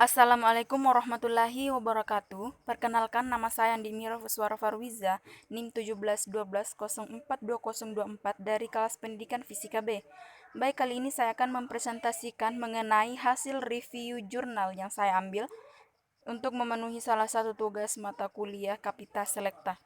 Assalamualaikum warahmatullahi wabarakatuh. Perkenalkan, nama saya Andi Mira Fuswara Farwiza, NIM 1712042024 dari kelas pendidikan Fisika B. Baik, kali ini saya akan mempresentasikan mengenai hasil review jurnal yang saya ambil untuk memenuhi salah satu tugas mata kuliah Kapita Selekta.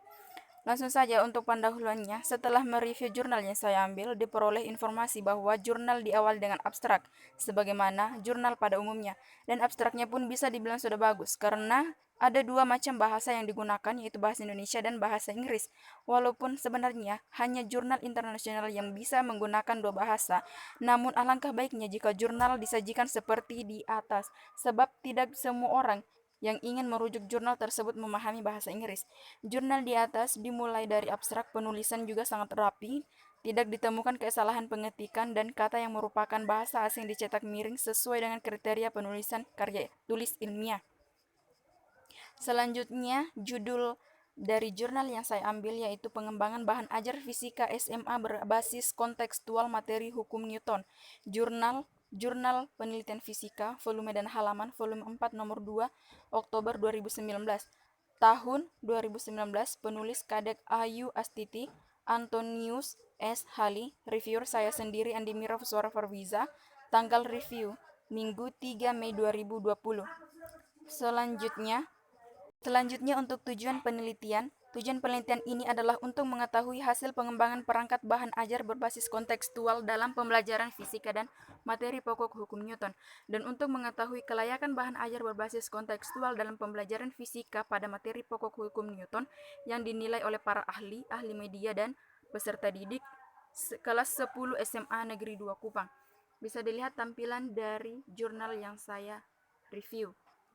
Langsung saja untuk pendahuluannya, setelah mereview jurnal yang saya ambil, diperoleh informasi bahwa jurnal diawali dengan abstrak, sebagaimana jurnal pada umumnya, dan abstraknya pun bisa dibilang sudah bagus, karena ada dua macam bahasa yang digunakan, yaitu bahasa Indonesia dan bahasa Inggris. Walaupun sebenarnya hanya jurnal internasional yang bisa menggunakan dua bahasa, namun alangkah baiknya jika jurnal disajikan seperti di atas, sebab tidak semua orang yang ingin merujuk jurnal tersebut memahami bahasa Inggris. Jurnal di atas dimulai dari abstrak, penulisan juga sangat rapi, tidak ditemukan kesalahan pengetikan dan kata yang merupakan bahasa asing dicetak miring sesuai dengan kriteria penulisan karya tulis ilmiah. Selanjutnya, judul dari jurnal yang saya ambil yaitu Pengembangan Bahan Ajar Fisika SMA berbasis kontekstual materi hukum Newton. Jurnal Penelitian Fisika, volume dan halaman, volume 4 nomor 2, Oktober 2019. Tahun 2019, penulis Kadek Ayu Astiti, Antonius S. Hali, reviewer saya sendiri Andi Mira Fuswara Farwiza, tanggal review Minggu 3 Mei 2020. Selanjutnya, untuk tujuan penelitian ini adalah untuk mengetahui hasil pengembangan perangkat bahan ajar berbasis kontekstual dalam pembelajaran fisika dan materi pokok hukum Newton, dan untuk mengetahui kelayakan bahan ajar berbasis kontekstual dalam pembelajaran fisika pada materi pokok hukum Newton yang dinilai oleh para ahli media dan peserta didik kelas 10 SMA Negeri 2 Kupang. Bisa dilihat tampilan dari jurnal yang saya review.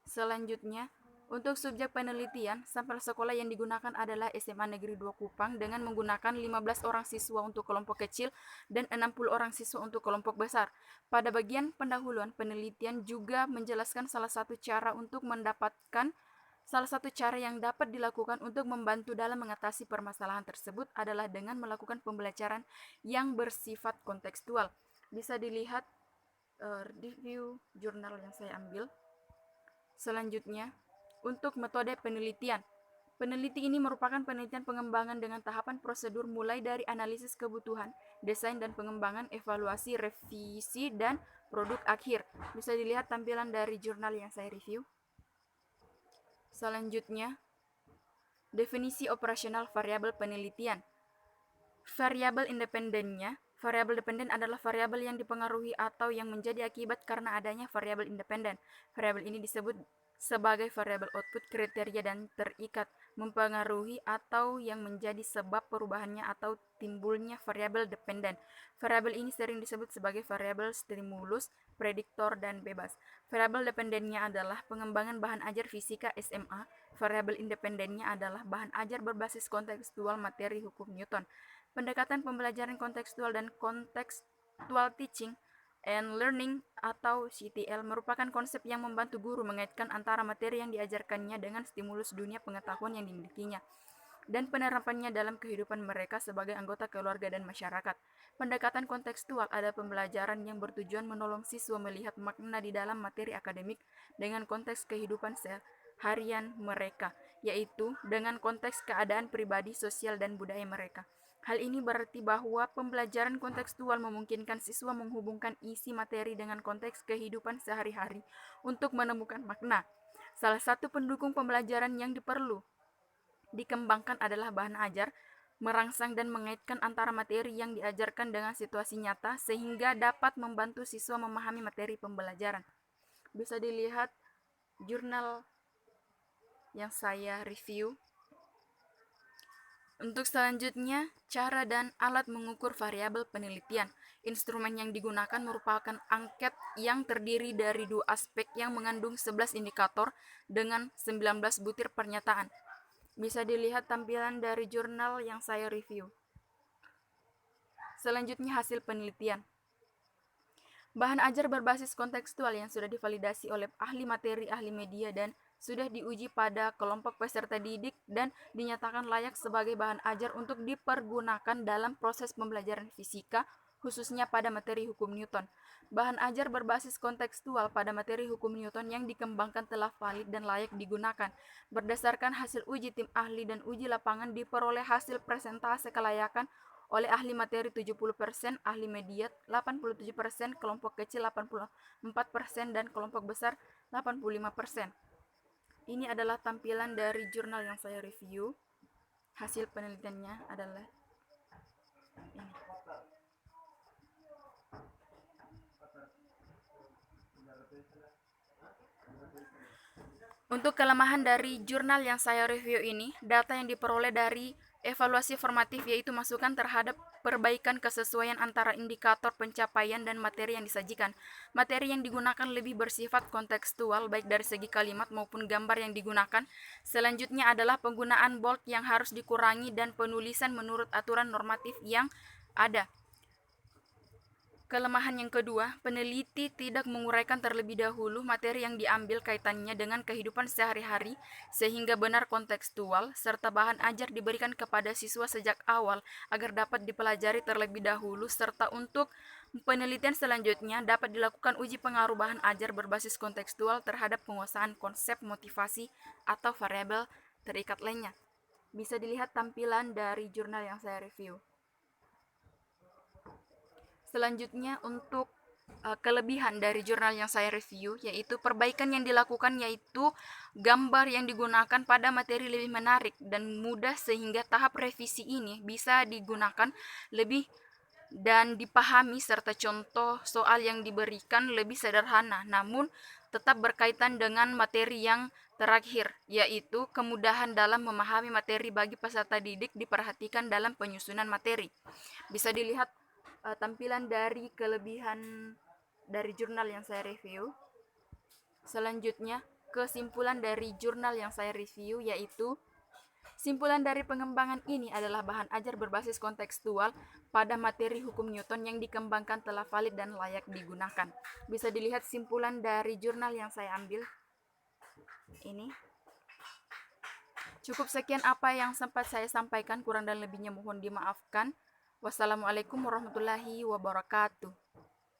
Selanjutnya, untuk subjek penelitian, sampel sekolah yang digunakan adalah SMA Negeri 2 Kupang dengan menggunakan 15 orang siswa untuk kelompok kecil dan 60 orang siswa untuk kelompok besar. Pada bagian pendahuluan, penelitian juga menjelaskan salah satu cara yang dapat dilakukan untuk membantu dalam mengatasi permasalahan tersebut adalah dengan melakukan pembelajaran yang bersifat kontekstual. Bisa dilihat review jurnal yang saya ambil. Selanjutnya, untuk metode penelitian. Peneliti ini merupakan penelitian pengembangan dengan tahapan prosedur mulai dari analisis kebutuhan, desain dan pengembangan, evaluasi, revisi, dan produk akhir. Bisa dilihat tampilan dari jurnal yang saya review. Selanjutnya, definisi operasional variabel penelitian. Variabel dependen adalah variabel yang dipengaruhi atau yang menjadi akibat karena adanya variabel independen. Variabel ini disebut sebagai variabel output, kriteria dan terikat, mempengaruhi atau yang menjadi sebab perubahannya atau timbulnya variabel dependen. Variabel ini sering disebut sebagai variabel stimulus, prediktor, dan bebas. Variabel dependennya adalah pengembangan bahan ajar fisika SMA. Variabel independennya adalah bahan ajar berbasis kontekstual materi hukum Newton. Pendekatan pembelajaran kontekstual dan contextual teaching and learning atau CTL merupakan konsep yang membantu guru mengaitkan antara materi yang diajarkannya dengan stimulus dunia pengetahuan yang dimilikinya dan penerapannya dalam kehidupan mereka sebagai anggota keluarga dan masyarakat. Pendekatan kontekstual adalah pembelajaran yang bertujuan menolong siswa melihat makna di dalam materi akademik dengan konteks kehidupan seharian mereka, yaitu dengan konteks keadaan pribadi, sosial, dan budaya mereka. Hal ini berarti bahwa pembelajaran kontekstual memungkinkan siswa menghubungkan isi materi dengan konteks kehidupan sehari-hari untuk menemukan makna. Salah satu pendukung pembelajaran yang dikembangkan adalah bahan ajar, merangsang dan mengaitkan antara materi yang diajarkan dengan situasi nyata sehingga dapat membantu siswa memahami materi pembelajaran. Bisa dilihat jurnal yang saya review. Untuk selanjutnya, cara dan alat mengukur variabel penelitian. Instrumen yang digunakan merupakan angket yang terdiri dari dua aspek yang mengandung 11 indikator dengan 19 butir pernyataan. Bisa dilihat tampilan dari jurnal yang saya review. Selanjutnya, hasil penelitian. Bahan ajar berbasis kontekstual yang sudah divalidasi oleh ahli materi, ahli media, dan sudah diuji pada kelompok peserta didik dan dinyatakan layak sebagai bahan ajar untuk dipergunakan dalam proses pembelajaran fisika khususnya pada materi hukum Newton. Bahan ajar berbasis kontekstual pada materi hukum Newton yang dikembangkan telah valid dan layak digunakan. Berdasarkan hasil uji tim ahli dan uji lapangan diperoleh hasil presentase kelayakan oleh ahli materi 70%, ahli mediat 87%, kelompok kecil 84%, dan kelompok besar 85%. Ini adalah tampilan dari jurnal yang saya review. Hasil penelitiannya adalah ini. Untuk kelemahan dari jurnal yang saya review ini, data yang diperoleh dari evaluasi formatif yaitu masukan terhadap perbaikan kesesuaian antara indikator pencapaian dan materi yang disajikan. Materi yang digunakan lebih bersifat kontekstual baik dari segi kalimat maupun gambar yang digunakan. Selanjutnya adalah penggunaan bold yang harus dikurangi dan penulisan menurut aturan normatif yang ada. Kelemahan yang kedua, peneliti tidak menguraikan terlebih dahulu materi yang diambil kaitannya dengan kehidupan sehari-hari sehingga benar kontekstual, serta bahan ajar diberikan kepada siswa sejak awal agar dapat dipelajari terlebih dahulu, serta untuk penelitian selanjutnya dapat dilakukan uji pengaruh bahan ajar berbasis kontekstual terhadap penguasaan konsep motivasi atau variabel terikat lainnya. Bisa dilihat tampilan dari jurnal yang saya review. Selanjutnya untuk kelebihan dari jurnal yang saya review yaitu perbaikan yang dilakukan yaitu gambar yang digunakan pada materi lebih menarik dan mudah sehingga tahap revisi ini bisa digunakan lebih dan dipahami serta contoh soal yang diberikan lebih sederhana namun tetap berkaitan dengan materi yang terakhir yaitu kemudahan dalam memahami materi bagi peserta didik diperhatikan dalam penyusunan materi. Bisa dilihat tampilan dari kelebihan dari jurnal yang saya review. Selanjutnya, kesimpulan dari jurnal yang saya review yaitu simpulan dari pengembangan ini adalah bahan ajar berbasis kontekstual pada materi hukum Newton yang dikembangkan telah valid dan layak digunakan. Bisa dilihat simpulan dari jurnal yang saya ambil. Ini. Cukup sekian apa yang sempat saya sampaikan, kurang dan lebihnya mohon dimaafkan. Wassalamualaikum warahmatullahi wabarakatuh.